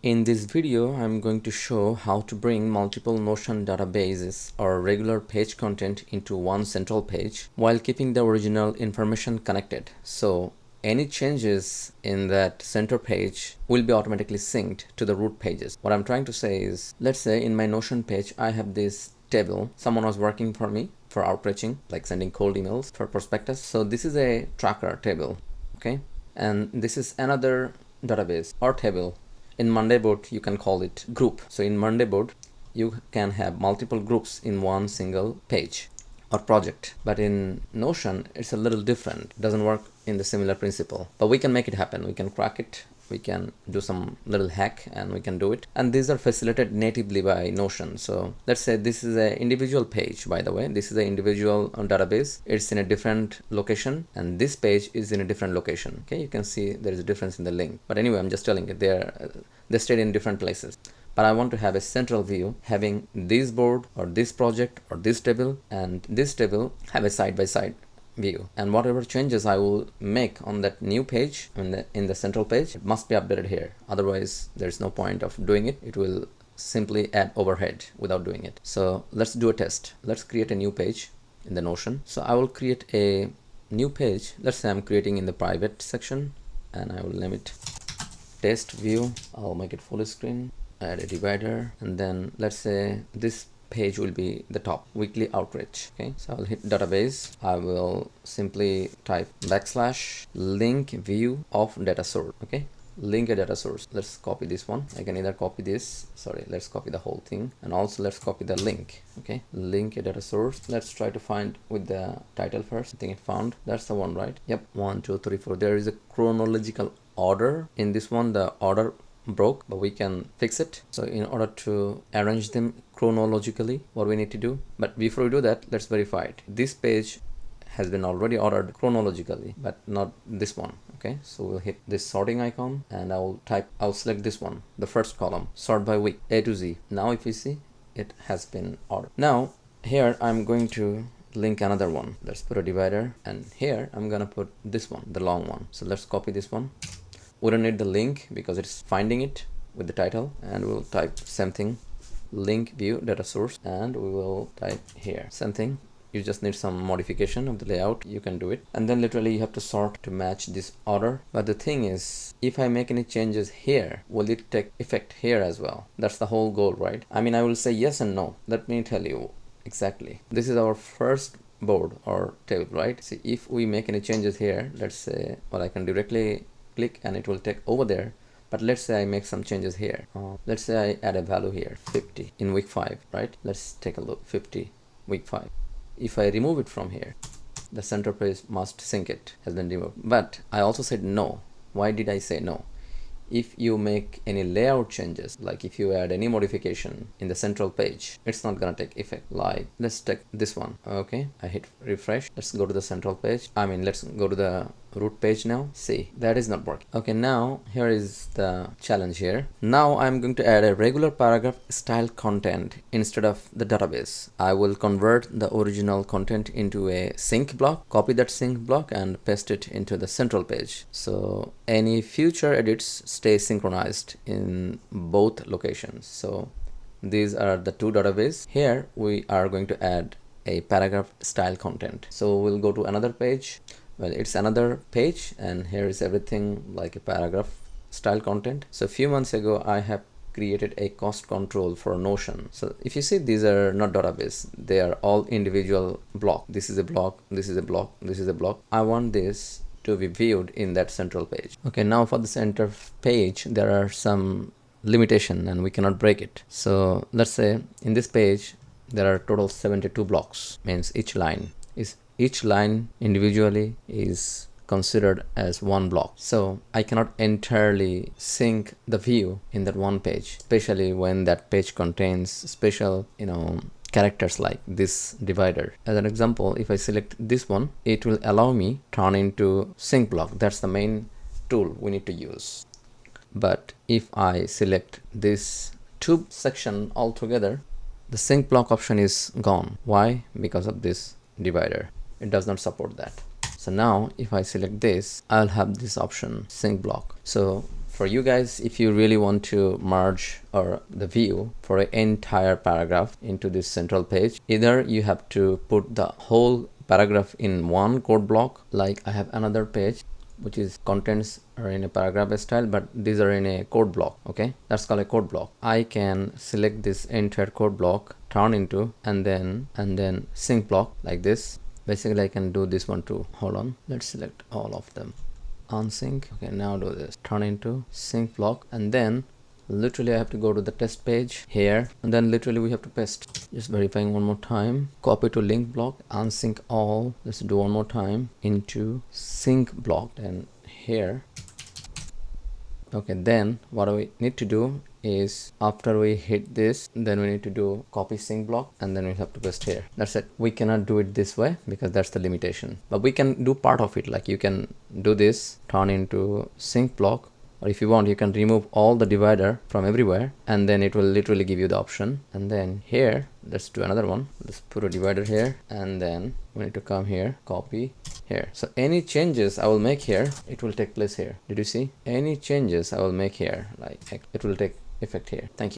In this video, I'm going to show how to bring multiple Notion databases or regular page content into one central page while keeping the original information connected. So any changes in that center page will be automatically synced to the root pages. What I'm trying to say is, let's say in my Notion page, I have this table. Someone was working for me for outreaching, like sending cold emails for prospectus. So this is a tracker table, okay? And this is another database or table. In Monday board, you can call it group. So in Monday board, you can have multiple groups in one single page or project. But in Notion, it's a little different. It doesn't work in the similar principle. But we can make it happen. We can crack it. We can do some little hack and we can do it. And these are facilitated natively by Notion. So let's say this is an individual page, by the way. This is an individual database. It's in a different location and this page is in a different location. Okay, you can see there is a difference in the link. But anyway, I'm just telling you, they stayed in different places. But I want to have a central view having this board or this project or this table and this table have a side-by-side view, and whatever changes I will make on that new page in the central page, it must be updated here. Otherwise there's no point of doing it. It will simply add overhead without doing it. So let's do a test. Let's create a new page in the Notion. So I will create a new page. Let's say I'm creating in the private section and I will name it test view. I'll make it full screen, add a divider, and then let's say this page will be the top, weekly outreach. Okay, so I'll hit database. I will simply type \link view of data source. Okay, link a data source. Let's copy this one. I can either copy this, let's copy the whole thing, and also let's copy the link. Okay, link a data source. Let's try to find with the title first. I think it found. That's the one, right? Yep, 1 2 3 4. There is a chronological order in this one. The order broke, but we can fix it. So in order to arrange them chronologically, what we need to do, but before we do that, let's verify it. This page has been already ordered chronologically, but not this one. Okay, so we'll hit this sorting icon and I'll select this one, the first column, sort by week, A to Z. Now if you see, it has been ordered. Now here I'm going to link another one. Let's put a divider, and here I'm gonna put this one, the long one. So let's copy this one. We don't need the link because it's finding it with the title, and we'll type something, link view data source, and we will type here something. You just need some modification of the layout, you can do it, and then literally you have to sort to match this order. But the thing is, if I make any changes here, will it take effect here as well? That's the whole goal, right? I mean, I will say yes and no. Let me tell you exactly. This is our first board or table, right? See, if we make any changes here, let's say, well, I can directly click and it will take over there. But let's say I make some changes here. Let's say I add a value here, 50 in week 5, right? Let's take a look, 50 week 5. If I remove it from here, the center page must sync it, has been removed. But I also said no. Why did I say no? If you make any layout changes, like if you add any modification in the central page, it's not gonna take effect. Like let's take this one. Okay, I hit refresh. Let's go to the central page. Let's go to the root page now. See, that is not working. Okay, now here is the challenge here. Now I'm going to add a regular paragraph style content instead of the database. I will convert the original content into a sync block, copy that sync block and paste it into the central page. So any future edits stay synchronized in both locations. So these are the two databases. Here we are going to add a paragraph style content. So we'll go to another page. Well, it's another page and here is everything like a paragraph style content. So a few months ago I have created a cost control for Notion. So if you see, these are not database, they are all individual block. This is a block, this is a block, this is a block. I want this to be viewed in that central page. Okay, now for the center page there are some limitation and we cannot break it. So let's say in this page there are total 72 blocks, means each line individually is considered as one block. So I cannot entirely sync the view in that one page, especially when that page contains special, characters like this divider. As an example, if I select this one, it will allow me turn into sync block. That's the main tool we need to use. But if I select this tube section altogether, the sync block option is gone. Why? Because of this divider. It does not support that. So now if I select this, I'll have this option sync block. So For you guys, if you really want to merge or the view for an entire paragraph into this central page, either you have to put the whole paragraph in one code block, like I have another page which is contents are in a paragraph style, but these are in a code block. Okay, that's called a code block. I can select this entire code block, turn into, and then sync block like this. Basically I can do this one too. Hold on, let's select all of them, unsync. Okay, now do this, turn into sync block, and then literally I have to go to the test page here, and then literally we have to paste. Just verifying one more time, copy to link block, unsync all. Let's do one more time, into sync block, and here. Okay, then what we need to do is after we hit this, then we need to do copy sync block, and then we have to paste here. That's it. We cannot do it this way because that's the limitation, but we can do part of it. Like you can do this, turn into sync block, or if you want you can remove all the divider from everywhere, and then it will literally give you the option. And then here, let's do another one. Let's put a divider here, and then we need to come here, copy here. So any changes I will make here, it will take place here. Did you see? Any changes I will make here, like it will take effect here. Thank you.